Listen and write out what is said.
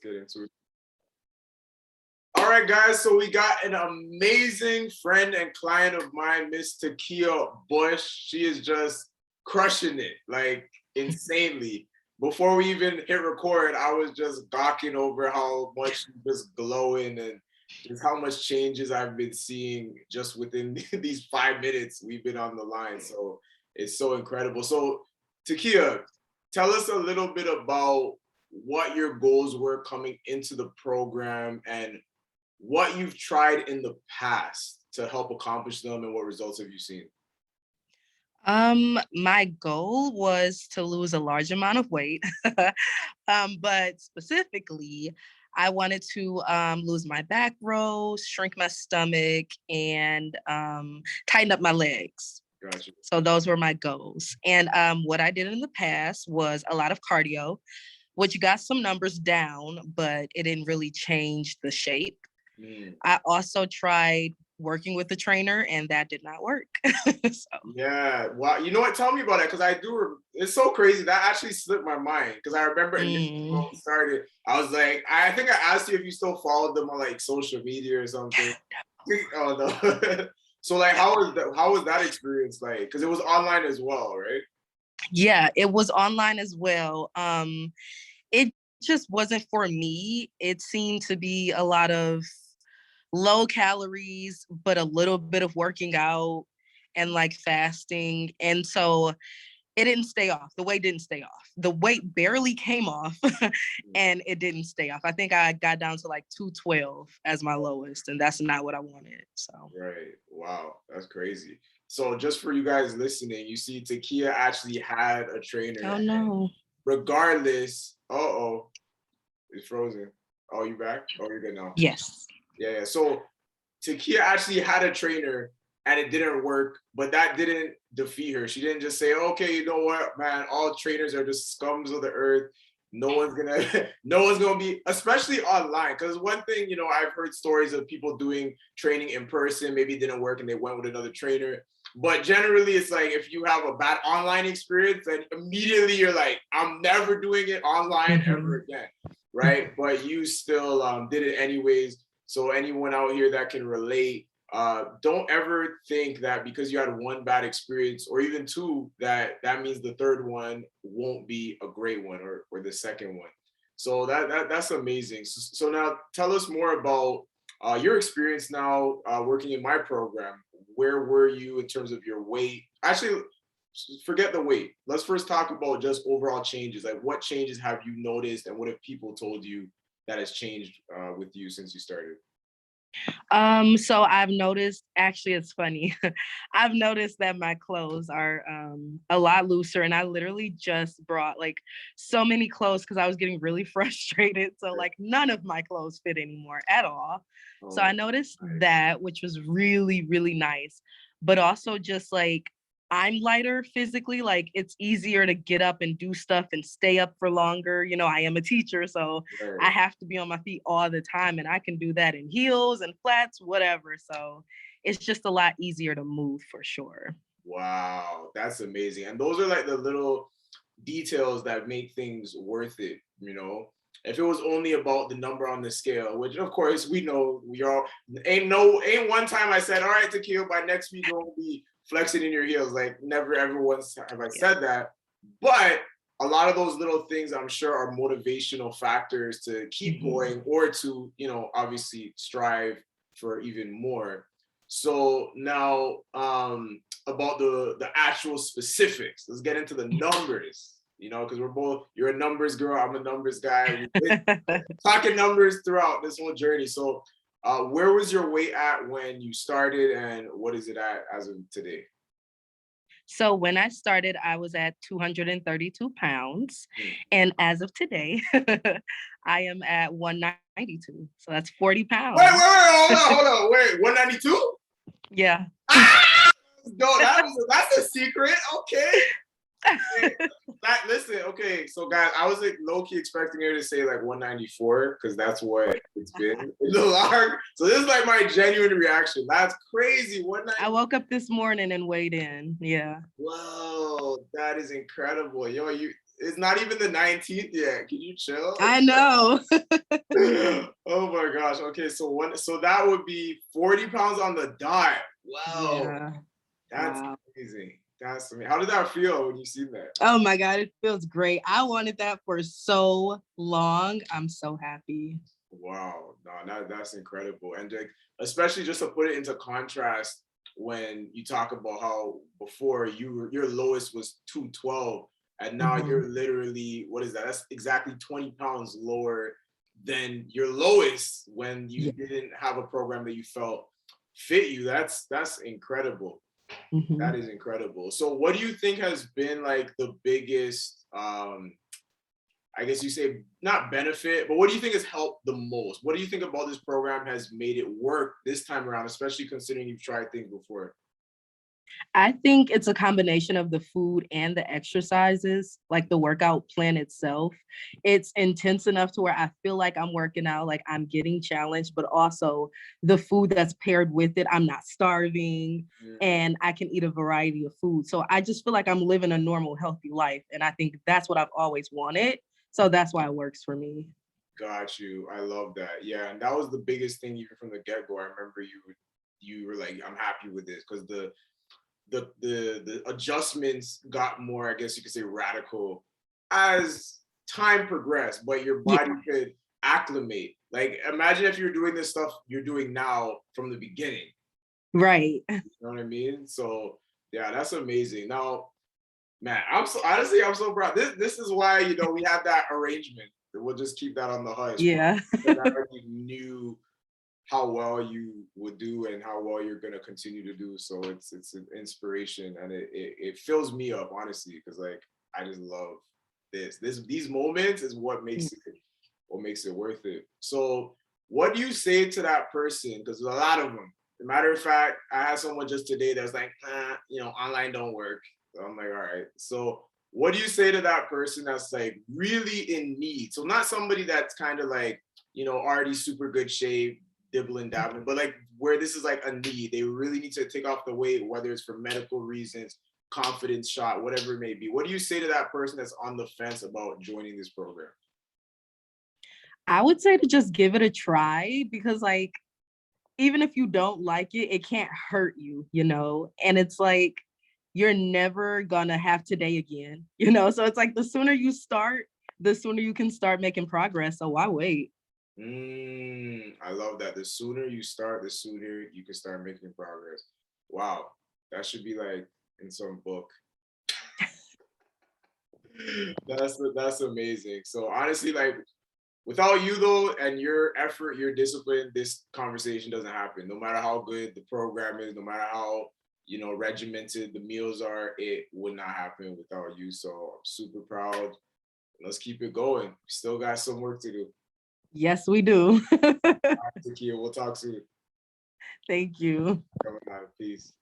kidding. All right, guys. So we got an amazing friend and client of mine, Miss Tekiyah Bush. She is just crushing it, like insanely. Before we even hit record, I was just gawking over how much she's just glowing and just how much changes I've been seeing just within these 5 minutes we've been on the line. So it's so incredible. So Tekiyah, tell us a little bit about what your goals were coming into the program and what you've tried in the past to help accomplish them and what results have you seen? My goal was to lose a large amount of weight. But specifically, I wanted to lose my back row, shrink my stomach, and tighten up my legs. Gotcha. So those were my goals. And what I did in the past was a lot of cardio, which got some numbers down, but it didn't really change the shape. I also tried working with a trainer, and that did not work. So Yeah. Wow. You know what? Tell me about it because I do. It's so crazy. That actually slipped my mind because I remember initially when we started, I was like, I think I asked you if you still followed them on like social media or something. Oh no. So like, how was that experience like? Because it was online as well, right? yeah, it was online as well. It just wasn't for me. It seemed to be a lot of low calories, but a little bit of working out and like fasting. And so it didn't stay off. The weight didn't stay off. The weight barely came off and it didn't stay off. I think I got down to like 212 as my lowest, and that's not what I wanted. So Right. Wow. That's crazy. So just for you guys listening, you see Tekiyah actually had a trainer. oh no. Regardless, it's frozen. Oh, you back? Oh, you're good now. Yes. Yeah. So Tekiyah actually had a trainer and it didn't work, but that didn't defeat her. She didn't just say, okay, you know what, man, all trainers are just scums of the earth. No one's gonna, no one's gonna be, especially online. Because one thing, I've heard stories of people doing training in person, maybe it didn't work and they went with another trainer. But generally, it's like if you have a bad online experience, then immediately you're like, I'm never doing it online ever again, right? But you still did it anyways. So anyone out here that can relate, don't ever think that because you had one bad experience or even two, that means the third one won't be a great one or the second one. So that's amazing. So now tell us more about your experience now working in my program. Where were you in terms of your weight? Actually, forget the weight. Let's first talk about just overall changes. Like what changes have you noticed and what have people told you that has changed with you since you started? So I've noticed, actually it's funny. I've noticed that my clothes are a lot looser, and I literally just brought like so many clothes because I was getting really frustrated. So like none of my clothes fit anymore at all. So I noticed that, which was really, really nice. But also just like I'm lighter physically, like it's easier to get up and do stuff and stay up for longer. I am a teacher, so I have to be on my feet all the time, and I can do that in heels and flats, whatever. So it's just a lot easier to move for sure. Wow, that's amazing. And those are like the little details that make things worth it. If it was only about the number on the scale, which of course we know we all ain't one time I said, all right, Tekiyah, by next week you'll be flexing in your heels. Like never ever once have I said that. But a lot of those little things I'm sure are motivational factors to keep going or to, obviously strive for even more. So now about the actual specifics. Let's get into the numbers. Because you're a numbers girl, I'm a numbers guy. We've been talking numbers throughout this whole journey. So where was your weight at when you started and what is it at as of today? So when I started, I was at 232 pounds. And as of today, I am at 192. So that's 40 pounds. Wait, hold on. Wait, 192? Yeah. No, that's a secret. Okay. Listen, okay, so guys, I was like low-key expecting her to say like 194 because that's what it's been in the log. So this is like my genuine reaction. That's crazy. 190. I woke up this morning and weighed in. Yeah. Whoa, that is incredible. Yo, It's not even the 19th yet. Can you chill? I know. Oh my gosh. Okay, so that would be 40 pounds on the dot. Wow. Yeah. That's Wow. amazing. That's amazing. How did that feel when you seen that? Oh my God, it feels great. I wanted that for so long. I'm so happy. Wow, no, that's incredible. And like, especially just to put it into contrast, when you talk about how before your lowest was 212, and now Mhm. you're literally, what is that? That's exactly 20 pounds lower than your lowest when you Yeah. didn't have a program that you felt fit you. That's incredible. That Mhm. is incredible. So what do you think has been like the biggest I guess you say not benefit, but what do you think has helped the most? What do you think about this program has made it work this time around, especially considering you've tried things before? I think it's a combination of the food and the exercises, like the workout plan itself. It's intense enough to where I feel like I'm working out, like I'm getting challenged, but also the food that's paired with it, I'm not starving Mm, and I can eat a variety of food. So I just feel like I'm living a normal, healthy life. And I think that's what I've always wanted. So that's why it works for me. got you. I love that. Yeah, and that was the biggest thing even from the get go. I remember you were like, I'm happy with this because the adjustments got more, I guess you could say, radical as time progressed, but your Yeah, body could acclimate. Like imagine if you're doing this stuff you're doing now from the beginning. right. You know what I mean? So yeah, that's amazing. Now, man, I'm so honestly I'm so proud. This is why we have that arrangement. We'll just keep that on the hush Yeah. because I already knew how well you would do and how well you're gonna continue to do. So it's an inspiration and it fills me up honestly because like I just love these moments is what makes it worth it. So what do you say to that person? Because there's a lot of them. As a matter of fact, I had someone just today that's like, online don't work. So I'm like, all right. So what do you say to that person that's like really in need? So not somebody that's kind of like, already super good shape, dibbling dabbling, but like where this is like a need. They really need to take off the weight, whether it's for medical reasons, confidence shot, whatever it may be. What do you say to that person that's on the fence about joining this program? I would say to just give it a try because, like, even if you don't like it, it can't hurt you, you know? And it's like, you're never gonna have today again, you know? So it's like the sooner you start, the sooner you can start making progress. So why wait? I love that. The sooner you start, the sooner you can start making progress. Wow, that should be like in some book. That's amazing. So honestly, like without you though, and your effort, your discipline, this conversation doesn't happen. No matter how good the program is, no matter how regimented the meals are, it would not happen without you. So I'm super proud. Let's keep it going. We still got some work to do. Yes, we do. Tekiyah, we'll talk soon. Thank you. Coming out. Peace.